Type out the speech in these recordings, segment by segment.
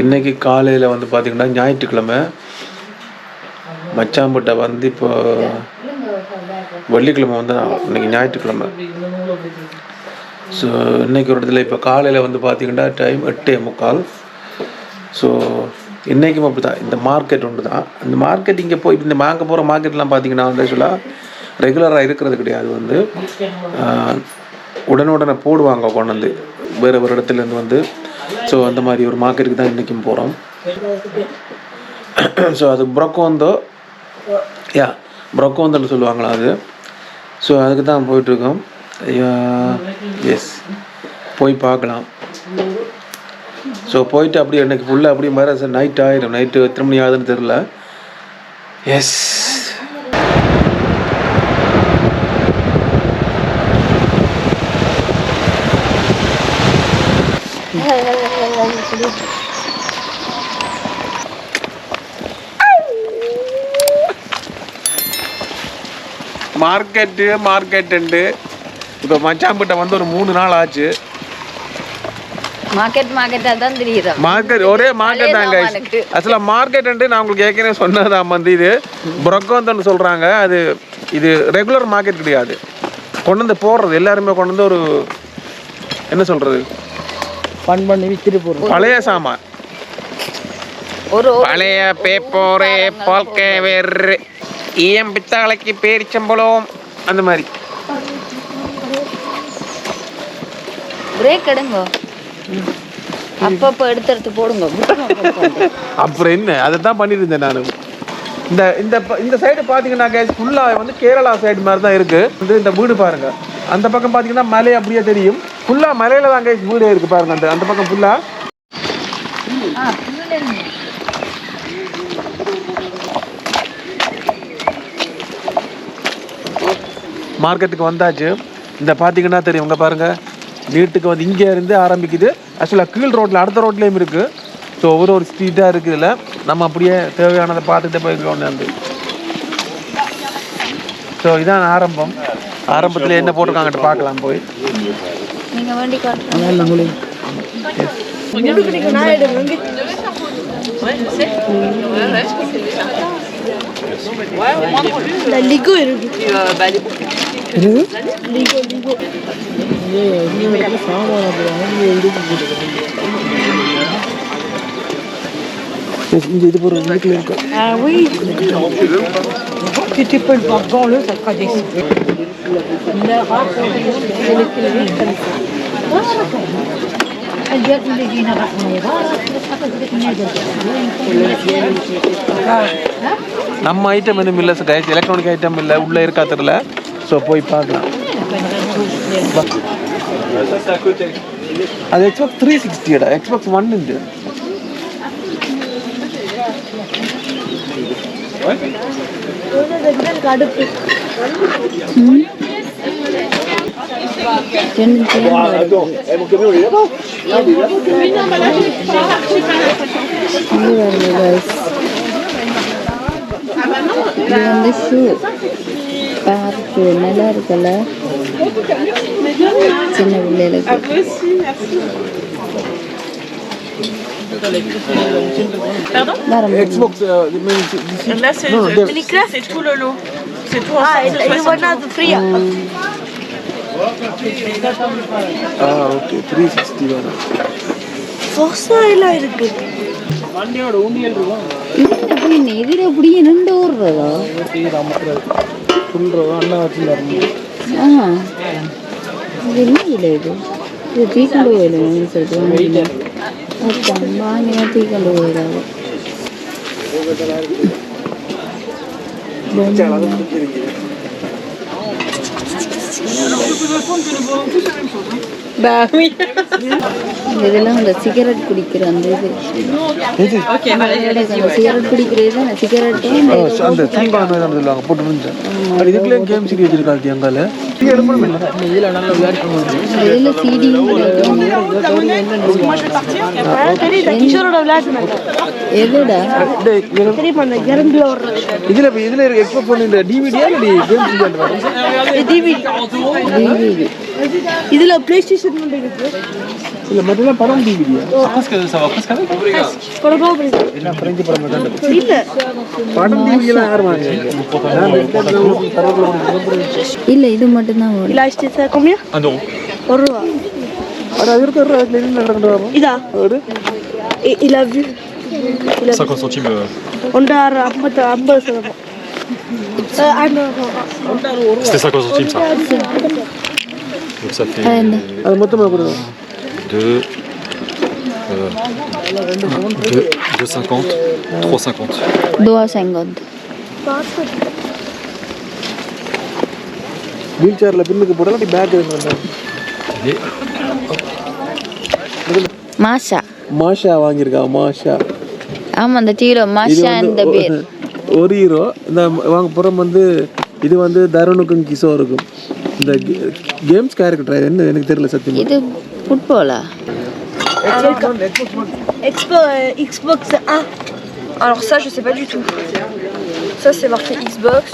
இன்றைக்கி காலையில் வந்து பார்த்திங்கன்னா ஞாயிற்றுக்கிழமை மச்சாம்பட்டை வந்து இப்போ வெள்ளிக்கிழமை வந்து இன்றைக்கி ஞாயிற்றுக்கிழமை. ஸோ இன்றைக்கி ஒரு இடத்துல இப்போ காலையில் வந்து பார்த்திங்கன்னா டைம் 8:45. ஸோ இன்றைக்கும் அப்படி தான். இந்த மார்க்கெட் ஒன்று தான். இந்த மார்க்கெட் இங்கே போய் இந்த வாங்க போகிற மார்க்கெட்லாம் பார்த்திங்கன்னா வந்து ஆக்சுவலாக ரெகுலராக இருக்கிறது கிடையாது. வந்து உடனே போடுவாங்க கொண்டு வந்து வேறு ஒரு இடத்துலேருந்து வந்து. ஸோ அந்த மாதிரி ஒரு மார்க்கெட்டுக்கு தான் இன்றைக்கும் போகிறோம். ஸோ அது ப்ரொக்கோந்தன்னு சொல்லுவாங்களா அது. ஸோ அதுக்கு தான் போயிட்டுருக்கோம். எஸ், போய் பார்க்கலாம். ஸோ போயிட்டு அப்படியே எனக்கு ஃபுல்லாக அப்படியே மாதிரி நைட் ஆகிடும். நைட்டு எத்தனை மணி ஆகுதுன்னு தெரில. எஸ், மார்க்கெட்டு இப்போ மச்சாம்பிட்ட வந்து ஒரு 3 நாள் ஆச்சு. மார்க்கெட் ஒரே மார்க்கெட் தாங்க. ஆக்சுவலாக மார்க்கெட் நான் உங்களுக்கு ஏற்கனவே சொன்னதான். வந்து இது ப்ரொக்கோந்தன்னு சொல்கிறாங்க. இது ரெகுலர் மார்க்கெட் கிடையாது. கொண்டு வந்து போடுறது எல்லாருமே கொண்டு வந்து ஒரு என்ன சொல்கிறது பண்ணி வித்துட்டு போடுறது பழைய சாமான். பழைய பேப்போரே பால்கே வேறு பித்தாளைக்கு பேரிச்சம்பளம் அந்த மாதிரி. பிரேக் எடுங்க, அப்பப்போ எடுத்து போடுங்க. அப்புறம் என்ன, அதை தான் பண்ணிட்டு இருந்தேன் நான். இந்த சைடு பார்த்தீங்கன்னா கேஸ் ஃபுல்லாக வந்து கேரளா சைடு மாதிரி தான் இருக்குது. இந்த வீடு பாருங்க, அந்த பக்கம் பார்த்தீங்கன்னா மலை அப்படியே தெரியும். ஃபுல்லாக மலையில தான் கேஸ் வீடு இருக்குது பாருங்க. அந்த பக்கம் ஃபுல்லாக மார்க்கெட்டுக்கு வந்தாச்சு. இந்த பார்த்தீங்கன்னா தெரியும், இங்கே பாருங்கள். வீட்டுக்கு வந்து இங்கே இருந்து ஆரம்பிக்குது. ஆக்சுவலாக கீழ் ரோட்டில் அடுத்த ரோட்லேயும் இருக்குது. ஸோ ஒரு ஸ்ட்ரீட்டாக இருக்குதுல்ல, நம்ம அப்படியே தேவையானதை பார்த்துட்டு போய்க்கலாம் வந்து. ஸோ இதான் ஆரம்பத்தில் என்ன போட்டிருக்காங்கட்டு பார்க்கலாம் போய். இது ஒரு வீட்டில் இருக்கு. நம்ம ஐட்டம் எதுவும் இல்லை கைஸ், எலக்ட்ரானிக் ஐட்டம் இல்லை, உள்ளே இருக்கா தெரியல. ஸோ போய் பார்க்கலாம். அது Xbox 360 Xbox One ഉണ്ട്. நல்லா இருக்குல்ல சின்ன பிள்ளைகளுக்கு. Xbox là c'est Minecraft, c'est tout le lot. C'est tout ensemble. Okay 360 வேணும். Forza எல்லாம் இருக்கு. வண்டியோட ஊண்டியல் இருக்கும். எதிர அப்படியே நின்று ஓடுறதா ஃபுல் ரோவா அண்ணா வச்சுருந்தாரு. இது என்ன இல்லை, இது தீக்கண்டு போயிடும் சொல்லிட்டு வாங்கினா தீக்கண்டு போயிடாது. இதெல்லாம் இந்த சிகரெட் குடிக்கிற அந்த இது சிகரெட் குடிக்கிறது தான் சிகரெட் அந்த தீபாவளி சொல்லுவாங்க போட்டு முடிஞ்சு. அது இதுக்குள்ளே கேம் சீடி வச்சிருக்காங்க எங்கால இதில் நல்லா விளையாட்டு இதில் சிடி எதுடா இதில் எக்ஸ்போர்ட் பண்ணி டிவிடியா இல்லை கேம் சீடி டிவிடி இதுல PlayStation ஒன்று இருக்கு. இல்ல மத்தெல்லாம் படம் டிவிடியா Presque, ça va presque avec. என்ன பிரெஞ்சு படம் தான் இல்ல. படம் டிவிலாம் யார் வாங்குறாங்க இல்ல இது மட்டும் தான் Il a acheté ça combien? 1 euro. €1. அட அதுக்கு ஒரு அதுல என்ன நடக்குது இதா. ஒரு Et il a vu. Il a 50 centimes. ஒன்று 50 சதம். C'était 50 centimes ça. Donc ça fait அது மொத்தமா கொடுங்க 2, 2,50, 3,50. 2.50 வீல் சேர்ல பின்னுக்கு போடலாம் நீ பேக் எடுங்க மாஷா மாஷா வாங்கியிருக்கா மாஷா ஆமா அந்த டீல மாஷா இந்த பேர் €1 இந்த வாங்க புறம் வந்து இது வந்து தருணுக்கும் கிஷோருக்கும் இந்த கேம்ஸ் கேரக்டர் என்ன எனக்கு தெரியல சத்தியமா இது ஃபுட்பாலா Xbox 1. Alors ça, je sais pas du tout. Ça, c'est marqué Xbox.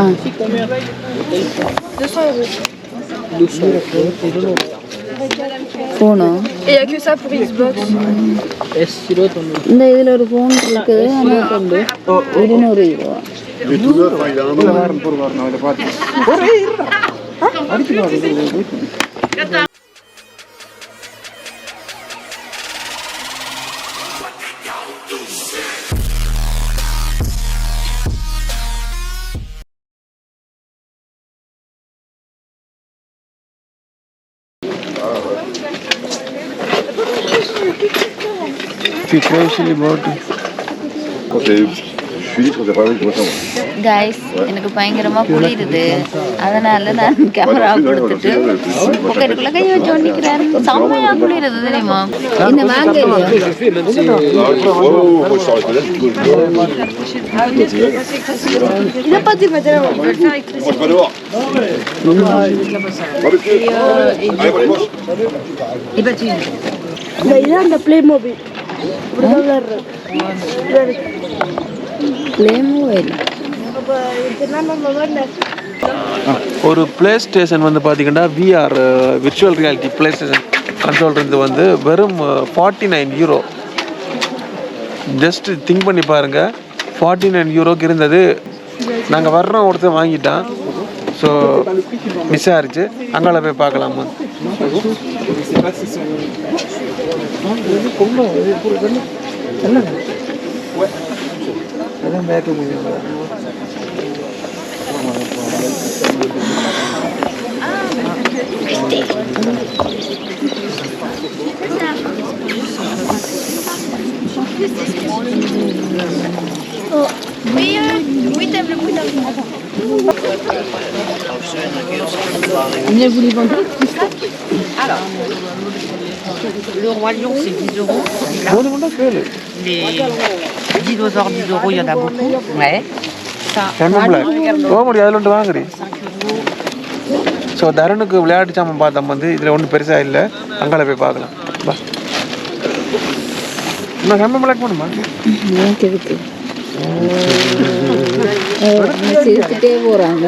Ah 200 €. ஃபோனோ Et il n'y a que ça pour Xbox. இந்த இதுல ஒரு ஃபோன் இருக்குது ஆனா வந்து €200 கைஸ் எனக்கு பயங்கரமா குளிருது அதனால நான் கேமரா கொடுத்துட்டு பாக்கெட்டுக்குள்ள கை வச்சு ஒட்டிக்கிறேன் செம்மையா குளிருது தெரியுமா இந்த வாங்க Il n'a pas dit maintenant. Il veut le faire avec il a un Playmobil. ப்ளேமோவில் ஒரு பிளே ஸ்டேஷன் வந்து பார்த்தீங்கன்னா VR virtual reality PlayStation control இருந்து வந்து வெறும் €49 ஜஸ்ட் திங்க் பண்ணி பாருங்க €49 இருந்தது நாங்கள் வர்றோம் ஒருத்தர் வாங்கிட்டான் ஸோ மிஸ் ஆயிடுச்சு அங்கால போய் பார்க்கலாமா Alors, le roi lion c'est 10 €. Les dinosaures 10 €, il y en a beaucoup. Ouais. Ça, போக முடியும் அதில் ஒன்று வாங்குறி ஸோ தருணுக்கு விளையாட்டு சாமான் பார்த்தோம் வந்து இதில் ஒன்றும் பெருசாக இல்லை அங்கால போய் பார்க்கலாம் பா இன்னும் செம்ம விளக்கு பண்ணுமா எனக்கு இருக்கு சிரிச்சுட்டே போறாங்க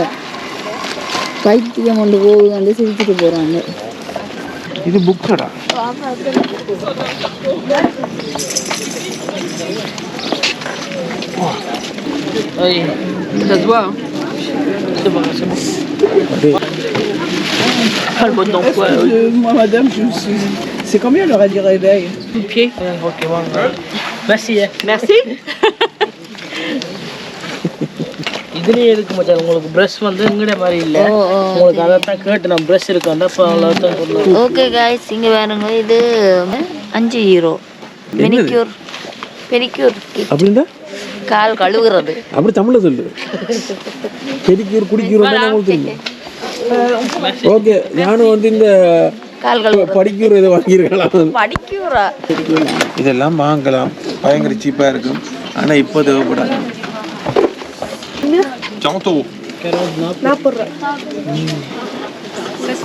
பைத்தியம் கொண்டு போகுது வந்து சிரிச்சுட்டு போறாங்க இது புக்ஸடா ça se voit. Hein. C'est bon, c'est bon. Pas le mode d'emploi. Moi, madame, c'est combien l'heure du réveil? Tout pied. Ok, bon. Merci. Merci. இதுலயே இருக்கு மச்சான் உங்களுக்கு பிரஷ் வந்து எங்கட மாதிரி இல்ல உங்களுக்கு அத தான் கேட்டு நான் பிரஷ் இருக்கேன்டா அப்ப அவ்வளவு தான் சொன்னேன் ஓகே गाइस இங்க பாருங்க இது €5 பெடிக்யூர் அப்படின்னா கால் கழுவுறது அப்படி தமிழ்ல சொல்லு பெடிக்யூர் குடிக்யூர் ஓகே நானும் வந்து இந்த கால் கழுவுறது படிக்யூர் இதை வாங்கியிருக்கலாம் படிக்யூரா இதெல்லாம் வாங்கலாம் பயங்கர சீப்பாக இருக்கும் ஆனால் இப்போ தேவைப்படாது 40 €.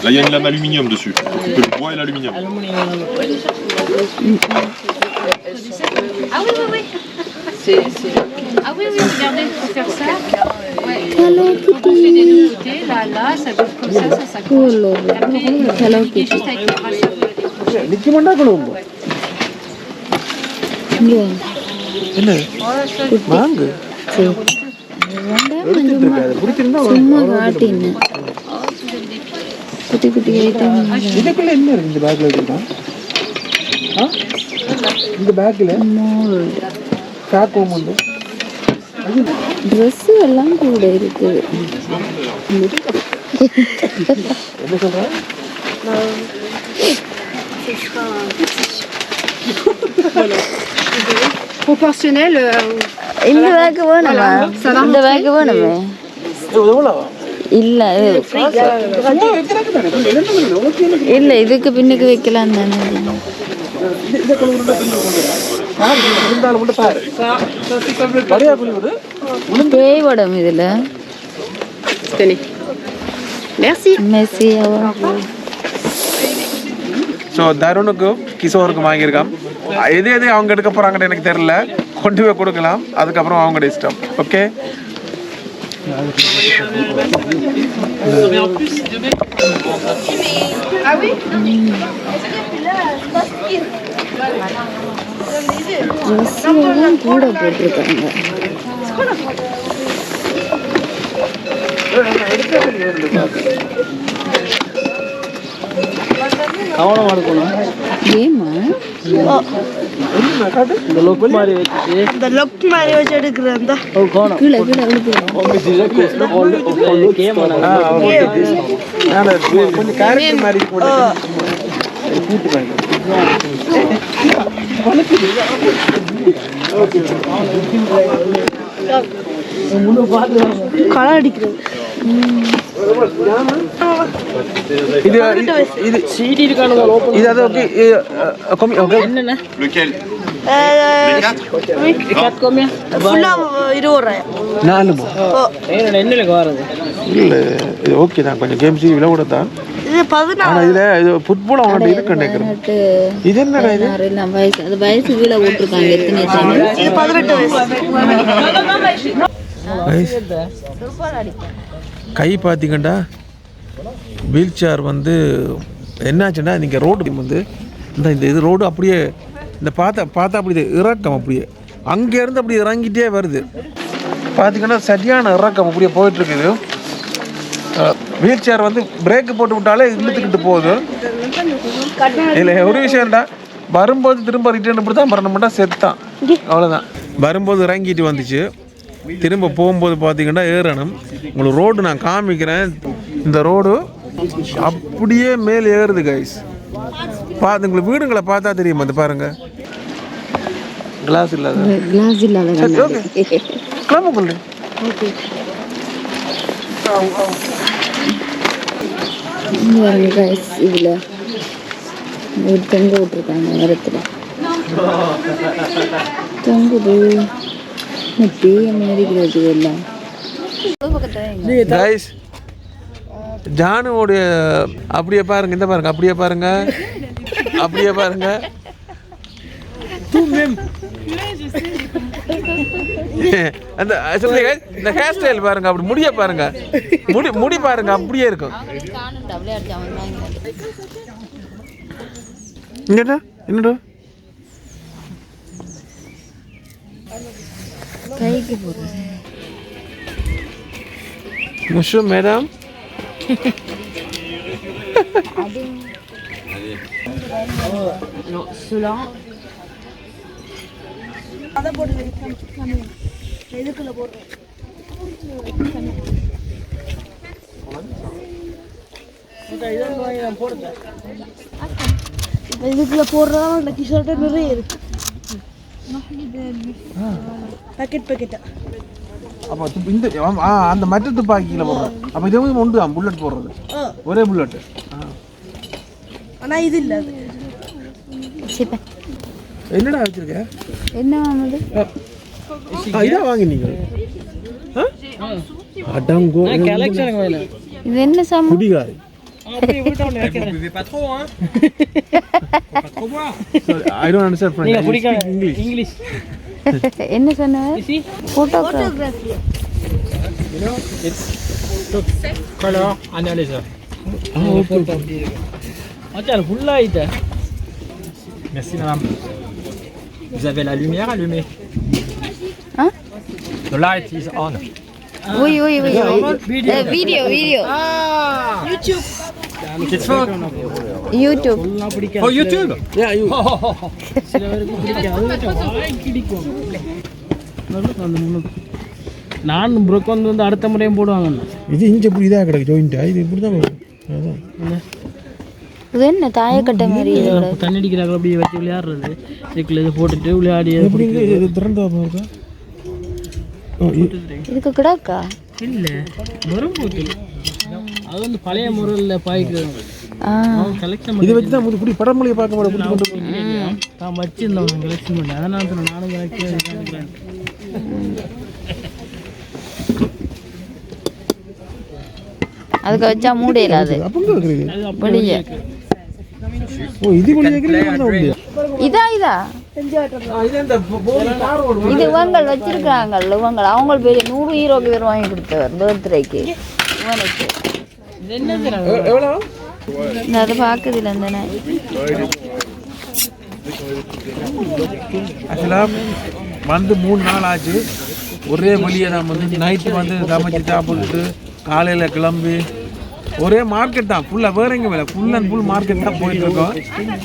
Là, il y a une lame aluminium dessus. Pour couper le bois et l'aluminium. Ah oui, regardez, il faut faire ça. Hello Kitty. Là, ça coûte comme ça coûte. Cool. Hello Kitty. Juste avec les bras sur நிச்சயமாண்டா கொள்ளும் இங்க என்ன வாங்கு சரி. வேண்டாம் பிடிச்சிருந்தா சும்மா காட்டின்னு குட்டி குட்டி ஐட்டம் இதுக்குள்ள என்ன இருக்கு இந்த பேக்ல வச்சிருக்கான் இந்த பேக்ல பேக் ஹோம் வந்து ட்ரெஸ் எல்லாம் கூட இருக்கு. என்ன சொல்ற Proportionnel. இந்த பேக் வேணுமா? இந்த பேக் வேணுமே? இல்ல இல்ல இதுக்கு பின்னுக்கு வைக்கலாம் தானே. பேய் படம் இதுல. மெஸ்ஸி ஸோ தருணுக்கும் கிஷோருக்கும் வாங்கியிருக்கான். எது எது அவங்க எடுக்க போறாங்கன்னு எனக்கு தெரியல. கொண்டு போய் கொடுக்கலாம், அதுக்கப்புறம் அவங்களோட இஷ்டம். ஓகே ட்ரெஸ் எல்லாம் கூட போட்டிருக்காங்க. கவனமா இருக்கணும். ஏமா இந்த லொக் மாதிரி வச்சுட்டு இந்த லொக் மாதிரி வச்சு எடுக்கிறேன் தான். கவனம் கீழே கீழே விழுந்துடும். கொஞ்சம் கேரக்டர் மாதிரி கூட கூட்டு வாங்க. களை அடிக்கிறது. இது இது சிடி இருக்கானு ஓபன் இது அது ஓகே ஓகே என்னண்ணே Lequel கட் கோமியா ஃபுல்லா 20 ரூபாய். 4 என்னல வரது இல்ல இது ஓகே தான். கொஞ்சம் கேம்ஸ் விலை கூட தான். இது 14. ஆனா இதுல இது ஃபுட்பால் அவங்கள்ட்ட இருக்கு நினைக்கிறேன். இது என்னடா இது? அது வயசு கீழே போட்டிருக்காங்க. எத்தனை டைம்? இது 18 வயசு. கை பார்த்தீங்கண்டா வீல் சேர் வந்து என்னாச்சுன்னா நீங்கள் ரோடு வந்து இந்த இது ரோடு அப்படியே இந்த பார்த்தா அப்படி இறக்கம் அப்படியே அங்கேருந்து அப்படி இறங்கிட்டே வருது. பார்த்தீங்கன்னா சரியான இறக்கம் அப்படியே போயிட்டுருக்குது. வீல் சேர் வந்து பிரேக்கு போட்டு விட்டாலே இழுத்துக்கிட்டு போகுது. இல்லை ஒரு விஷயம்டா, வரும்போது திரும்ப ரிட்டர்ன் இப்படி தான் பண்ண செத்தான், அவ்வளோதான். வரும்போது இறங்கிட்டு வந்துச்சு, திரும்ப போகும்போது பார்த்தீங்கன்னா ஏறணும். உங்களுக்கு ரோடு நான் காமிக்கிறேன். இந்த ரோடு அப்படியே மேலே ஏறுது கைஸ். பார்த்து உங்களுக்கு வீடுங்களை பார்த்தா தெரியும். அது பாருங்க, கிளாஸ் இல்லாத கிளாஸ் இல்லாத சரி ஓகே கிளம்புக்குள்ள கைஸ். இதில் ஒரு தொங்க விட்டுருக்காங்க மரத்தில். தொங்குது இருக்கிறது எல்லாம். கைஸ் ஜானுவோடைய அப்படியே பாருங்க, இந்த பாருங்க, அப்படியே பாருங்க, அப்படியே பாருங்க. அந்த இந்த ஹேர் ஸ்டைல் பாருங்க, அப்படி முடிய பாருங்க, முடி பாருங்க, அப்படியே இருக்கும். என்னடா என்னடா கைக்கு போடுறது முஷு மேடம். இதுக்குள்ள போடுறதா அந்த கிஷோர்ட்ட நிறைய இருக்கு. பாக்கெட்டா அப்போ இந்த அந்த மற்ற துப்பாக்கியில் போடுறோம். அப்போ இது வந்து ஒன்று தான் புல்லட் போடுறது, ஒரே புல்லட்டு. ஆனா இது இல்ல. என்னடா வச்சிருக்க? என்ன வாங்குது? இதான் வாங்கினீங்க? அடங்கோ இது என்ன சாமான்? குடிகாரி. I don't understand English. என்ன சொன்ன? Photography. You know, it's color analyzer. Regarde, vous l'avez. Merci madame. Vous avez la lumière allumée. Hein? The light is on. Oui. Video. Ah! YouTube. It's for YouTube. for YouTube. Yeah, you. நான் Broek வந்து அடுத்த முறையும் போடுவாங்க. இது இங்கே இப்படி இதாக கிடக்கு ஜாயிண்ட்டா இது இப்படி தான் வரும். அதான் இது என்ன தாயக்கட்டை மாதிரி தண்ணி அடிக்கிறாங்க அப்படியே வச்சு விளையாடுறது. இதுக்குள்ள இதை போட்டுட்டு விளையாடி எப்படி இது திறந்தா இருக்கா? இதுக்கு கிடக்கா இல்லை வரும் போட்டு அது வந்து பழைய முறையில் பாய்க்கிறது. கலெக்ஷன் இதை வச்சு தான் இப்படி படமொழியை பார்க்க முடியும். நான் வச்சுருந்தோம் கலெக்ஷன் பண்ணி அதனால தான் நானும் கலெக்ஷன். அதுக்கு வச்சா மூடையில அது வெளியே. ஓ இது வெளியே இதா இது இவங்கள் வச்சிருக்காங்க. இவங்கள் அவங்க பெரிய 100 யூரோக்கு பேர் வாங்கி கொடுத்தவர் பர்த்டேக்கு இவனுக்கு. எவ்வளோ அதை பார்க்குது இல்லை அந்த ஆக்சுவலாக வந்து 3 நாள் ஆச்சு. ஒரே வழியை தான் வந்து நைட்டு வந்து சமைச்சு சாப்பிட்டுட்டு காலையில் கிளம்பி ஒரே மார்க்கெட் தான் ஃபுல்லாக வேற எங்கே வேலை ஃபுல் அண்ட் ஃபுல் மார்க்கெட் தான் போயிட்டுருக்கோம்.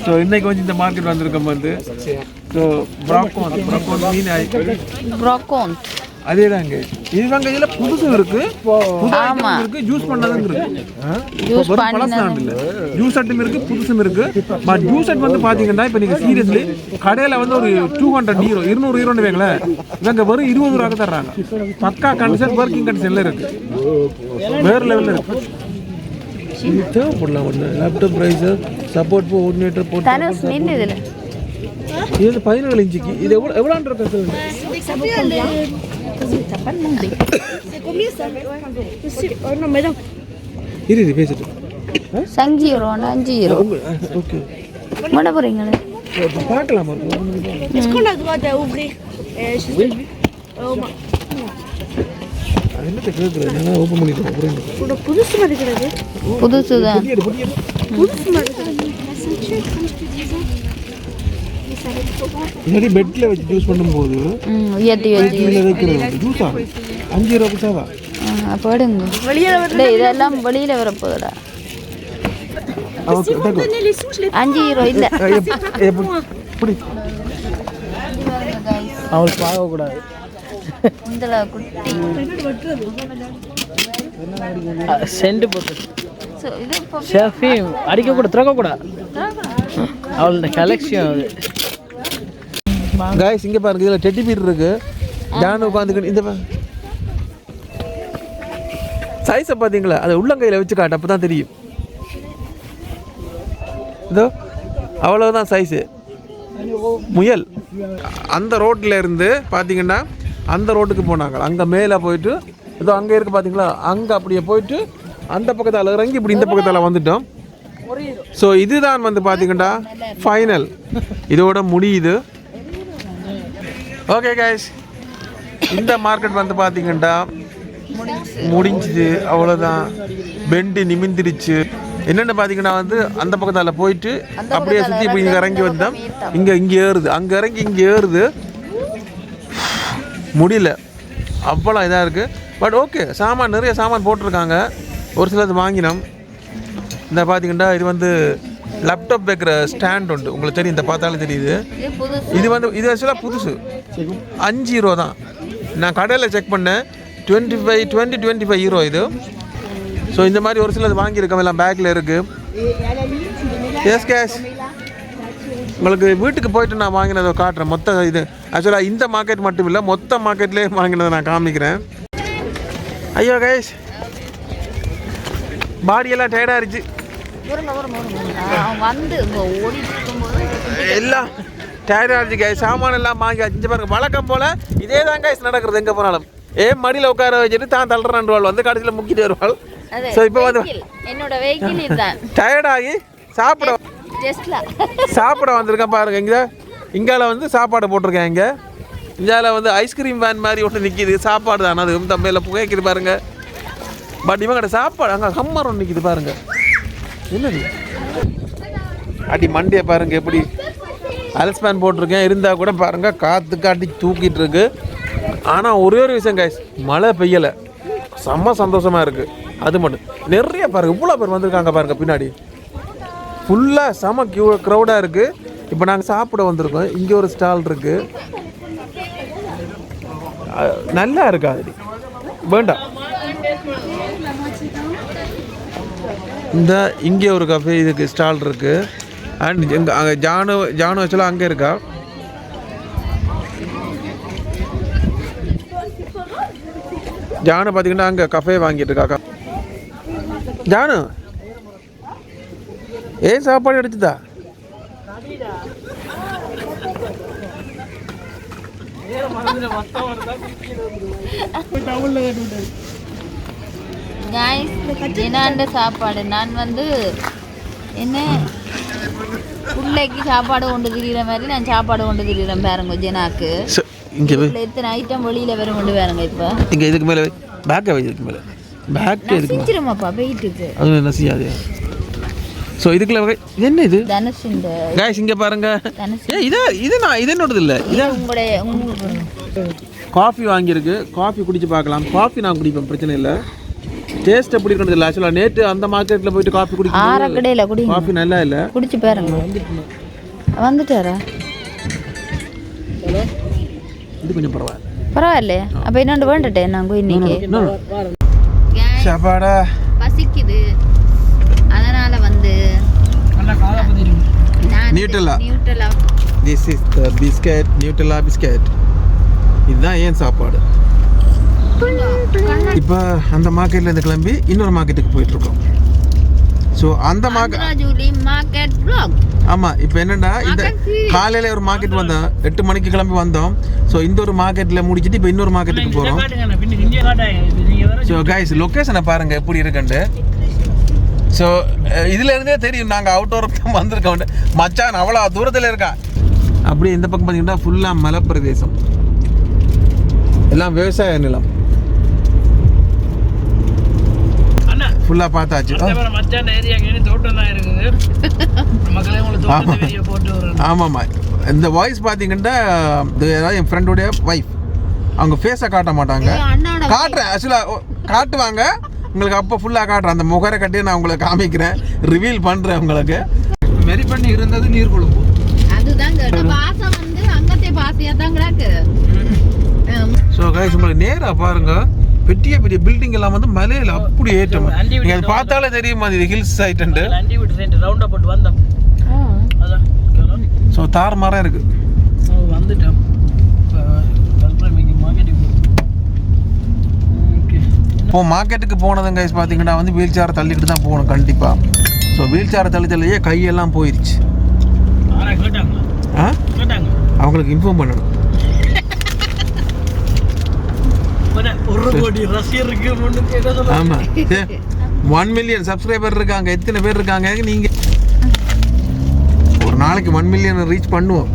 ஸோ இன்றைக்கி வந்து இந்த மார்க்கெட் வந்திருக்கோம் வந்து. ஸோ ப்ராக்கோன் மீன் ப்ராக்கோன் அதே தாங்க. இதுதாங்க இதில் புதுசும் இருக்கு இருக்கு ஜூஸ் பண்ணதும் இருக்கு. பழசாண்டு இல்லை ஜூஸ் அட்டும் இருக்கு புதுசும் இருக்கு. பட் ஜூஸ் அட் வந்து பார்த்தீங்கன்னா இப்போ நீங்கள் சீரியஸ்லி கடையில் வந்து ஒரு 200 யூரோ 200 யூரோன்னு வைங்களேன். இவங்க வெறும் 20 ரூபாய்க்கு தர்றாங்க. பக்கா கண்டிஷன் ஒர்க்கிங் கண்டிஷனில் இருக்கு. வேறு லெவலில் இருக்கு. இது தேவைப்படலாம் ஒன்று லேப்டாப் ப்ரைஸர் சப்போர்ட் கோஆர்டினேட்டர் போட்டு இதில் இது 17 இன்ச்சுக்கு இது எவ்வளோன்னு இருக்கு சொல்லுங்க. இரு பேசிட்டு சங்கி யூரோ 5 யூரோ. ஓகே பண்ண போறீங்களே பார்க்கலாமா? Est-ce qu'on a le droit d'ouvrir அது என்னத்தை கேட்குறது நான் ஓப்பன் பண்ணிட்டேன். அப்புறம் புதுசு வருகிறது. புதுசு தான் புதுசு வருகிறது. முன்னாடி பெட்டில் வச்சு ஜூஸ் பண்ணும்போது உயர்த்தி வைக்கிறது ஜூஸா 5 யூரோக்கு சாவா போடுங்க. வெளியில் இதெல்லாம் வெளியில் வரப்போகுதா? 5 யூரோ இல்லை. எப்படி அவளுக்கு பார்க்கக்கூடாது. இந்த குட்டி சென்ட் போட்டு இது ஷெஃபி அடிக்கக்கூடாது திறக்கக்கூடாது. அவளோட கலெக்ஷன் அது. காய்ஸ் இங்கே பாருங்க இதில் டெட்டி பீர் இருக்கு. ஜான் உட்காந்துக்கிட்டு இந்த சைஸை பார்த்தீங்களா? அதை உள்ளங்கையில் வச்சு காட்டு அப்போ தான் தெரியும். இதோ அவ்வளோதான் சைஸு. முயல் அந்த ரோட்டில் இருந்து பார்த்தீங்கன்னா அந்த ரோட்டுக்கு போனாங்க. அங்கே மேலே போயிட்டு இதோ அங்கே இருக்குது பார்த்தீங்களா? அங்கே அப்படியே போயிட்டு அந்த பக்கத்தால் இறங்கி இப்படி இந்த பக்கத்தால் வந்துட்டோம். ஸோ இதுதான் வந்து பார்த்தீங்கன்னா ஃபைனல். இதோட முடியுது. ஓகே கைஸ் இந்த மார்க்கெட் வந்து பார்த்தீங்கன்னா முடிஞ்சுது. அவ்வளோதான். பெண்டு நிமிந்திருச்சு. என்னென்னு பார்த்தீங்கன்னா வந்து அந்த பக்கத்தால் போயிட்டு அப்படியே சுற்றி இப்படி இங்கே இறங்கி வந்தோம். இங்கே ஏறுது அங்கே இறங்கி இங்கே ஏறுது. முடியல அவ்வளோ இதாக இருக்குது. பட் ஓகே சாமான் நிறைய சாமான் போட்டிருக்காங்க. ஒரு சிலது வாங்கினோம். இந்த பார்த்தீங்கன்னா இது வந்து லேப்டாப் வைக்கிற ஸ்டாண்ட் உண்டு. உங்களுக்கு தெரியும் இந்த பார்த்தாலும் தெரியுது. இது ஆக்சுவலாக புதுசு 5 யூரோ தான். நான் கடையில் செக் பண்ணேன் 25 யூரோ இது. ஸோ இந்த மாதிரி ஒரு சிலது வாங்கியிருக்கோம். எல்லாம் பேக்கில் இருக்குது. எஸ் கேஷ் உங்களுக்கு வீட்டுக்கு போயிட்டு நான் வாங்கினதை காட்டுறேன். மொத்த இது ஆக்சுவலாக இந்த மார்க்கெட் மட்டும் இல்லை மொத்த மார்க்கெட்லேயே வாங்கினதை நான் காமிக்கிறேன். ஐயோ கைஸ் பாடியெல்லாம் டயர்டாக இருந்துச்சு. எல்லாம் டயர்டாக இருந்துச்சு கைஸ். சாமான எல்லாம் வாங்கி அஞ்சு பாருங்க. வழக்கம் போல் இதே தான் கைஸ் நடக்கிறது. எங்கே போனாலும் மடியில் உட்கார வச்சுட்டு தான் தள்ளுறான் வந்து கடைசியில் முக்கிட்டு வருவாள். ஸோ இப்போ வந்து என்னோட வெஹிக்கிள் இதுதான். டயர்டாகி சாப்பிட வந்திருக்கேன் பாருங்க. இங்கே இங்கால வந்து சாப்பாடு போட்டிருக்கேன். இங்கே இந்தியாவில் வந்து ஐஸ்கிரீம் வேன் மாதிரி ஒன்று நிற்கிது, சாப்பாடு தானே அது தம்பையில் புகைக்குது பாருங்க. பட் இவங்கள்ட்ட சாப்பாடு அங்கே ஹம்மர் ஒன்று நிற்கிது பாருங்க. என்னது அடி மண்டியை பாருங்க எப்படி அல்ஸ்பேன் போட்டிருக்கேன். இருந்தால் கூட பாருங்க காற்று காட்டி தூக்கிட்டு இருக்கு. ஆனால் ஒரே ஒரு விஷயம் கைஸ், மழை பெய்யலை, செம்ம சந்தோஷமாக இருக்குது. அது மட்டும் நிறைய பாருங்கள் இவ்வளோ பேர் வந்திருக்காங்க பாருங்கள் பின்னாடி ஃபுல்லாக செம க்ரௌடாக இருக்குது. இப்போ நாங்கள் சாப்பிட வந்திருக்கோம். இங்கே ஒரு ஸ்டால் இருக்குது, நல்லா இருக்கா அது வேண்டாம். இந்த இங்கே ஒரு கஃபே இதுக்கு ஸ்டால் இருக்குது. அண்ட் எங்கே அங்கே ஜானு வச்சாலும் அங்கே இருக்கா. ஜானு பார்த்தீங்கன்னா அங்கே கஃபே வாங்கிட்டு இருக்காக்கா. ஜானு ஏன் சாப்பாடு எடுத்துதா? என்னாண்ட சாப்பாடு நான் வந்து என்ன பிள்ளைக்கு சாப்பாடு கொண்டு திரிகிற மாதிரி நான் சாப்பாடு கொண்டு திரிகிறேன் பாருங்க. ஜெனாக்கு இங்கே எத்தனை ஐட்டம் வெளியில் வர கொண்டு பாருங்க. இப்போ இங்கே இதுக்கு மேலே பேக்கை வை, இதுக்கு மேலே பேக்கு எதுக்கு செஞ்சிருமாப்பா வெயிட்டுக்கு அது என்ன செய்யாது. ஸோ இதுக்குள்ள என்ன இது தனுஷ் இந்த காய்ஸ் இங்கே பாருங்க. தனுஷ் இது நான் இது என்னோடது இல்லை. இதான் உங்களுடைய காஃபி வாங்கியிருக்கு. காஃபி குடிச்சு பார்க்கலாம். காஃபி நான் குடிப்பேன், பிரச்சனை இல்லை. டேஸ்ட் எப்படி இருக்கிறது இல்லை. ஆக்சுவலாக நேற்று அந்த மார்க்கெட்டில் போயிட்டு காஃபி குடிக்க கடையில் குடி காஃபி நல்லா இல்லை. குடிச்சு பாருங்க. வந்துட்டாரா? இது கொஞ்சம் பரவாயில்ல. பரவாயில்லையே. அப்போ என்னோட வேண்டுட்டேன் நாங்கள் இன்னைக்கு சாப்பாடா பசிக்குது, அதனால வந்து நியூட்டெல்லா. This is the biscuit, நியூட்டெல்லா biscuit. இதுதான் ஏன் சாப்பாடு. இப்போ அந்த மார்க்கெட்லேருந்து கிளம்பி இன்னொரு மார்க்கெட்டுக்கு போயிட்டுருக்கோம். ஸோ அந்த மார்க்கெட் ஆமாம். இப்போ என்னென்னா இந்த காலையில் ஒரு மார்க்கெட் வந்தோம், 8 மணிக்கு கிளம்பி வந்தோம். ஸோ இந்த ஒரு மார்க்கெட்டில் முடிச்சுட்டு இப்போ இன்னொரு மார்க்கெட்டுக்கு போகிறோம். ஸோ கைஸ் லொக்கேஷனை பாருங்கள் எப்படி இருக்குன்ட்டு. ஸோ இதுலேருந்தே தெரியும் நாங்கள் அவுட்டோர் வந்திருக்கோம். மச்சான் அவ்வளோ தூரத்தில் இருக்கா. அப்படியே இந்த பக்கம் பார்த்தீங்கன்னா ஃபுல்லாக மலை பிரதேசம், எல்லாம் விவசாய நிலம் ஃபுல்லாக பார்த்தாச்சு. ஆமாம்மா. இந்த வாய்ஸ் பார்த்தீங்கன்னா என் ஃப்ரெண்டோடைய ஒய்ஃப், அவங்க ஃபேஸை காட்ட மாட்டாங்க, காட்டுறேன் ஆக்சுவலாக காட்டுவாங்க உங்களுக்கு. அப்போ ஃபுல்லாக காட்டுறேன், அந்த முகரை கட்டி நான் உங்களுக்கு காமிக்கிறேன், ரிவீல் பண்ணுறேன் உங்களுக்கு. மெரி பண்ணி இருந்தது நீர் கொழும்பு. ஸோ கைஸ் உங்களுக்கு நேராக பாருங்க, பெரிய பெரிய பில்டிங் எல்லாம் வந்து மலையில் அப்படி ஏற்றம். நீங்கள் அது பார்த்தாலே தெரியுமா இது ஹில்ஸ் சைட்டு. ஸோ தார் மரம் இருக்கு. இப்போ மார்க்கெட்டுக்கு போனதுங்க கைஸ் பார்த்தீங்கன்னா வந்து வீல் சேரை தள்ளிக்கிட்டு தான் போகணும் கண்டிப்பாக. ஸோ வீல் சேரை தள்ளியே கையெல்லாம் போயிடுச்சு. அவங்களுக்கு இன்ஃபார்ம் பண்ணணும். ஆமாம், 1 மில்லியன் சப்ஸ்கிரைபர் இருக்காங்க. எத்தனை பேர் இருக்காங்க? நீங்கள் ஒரு நாளைக்கு 1 மில்லியன் ரீச் பண்ணுவோம்.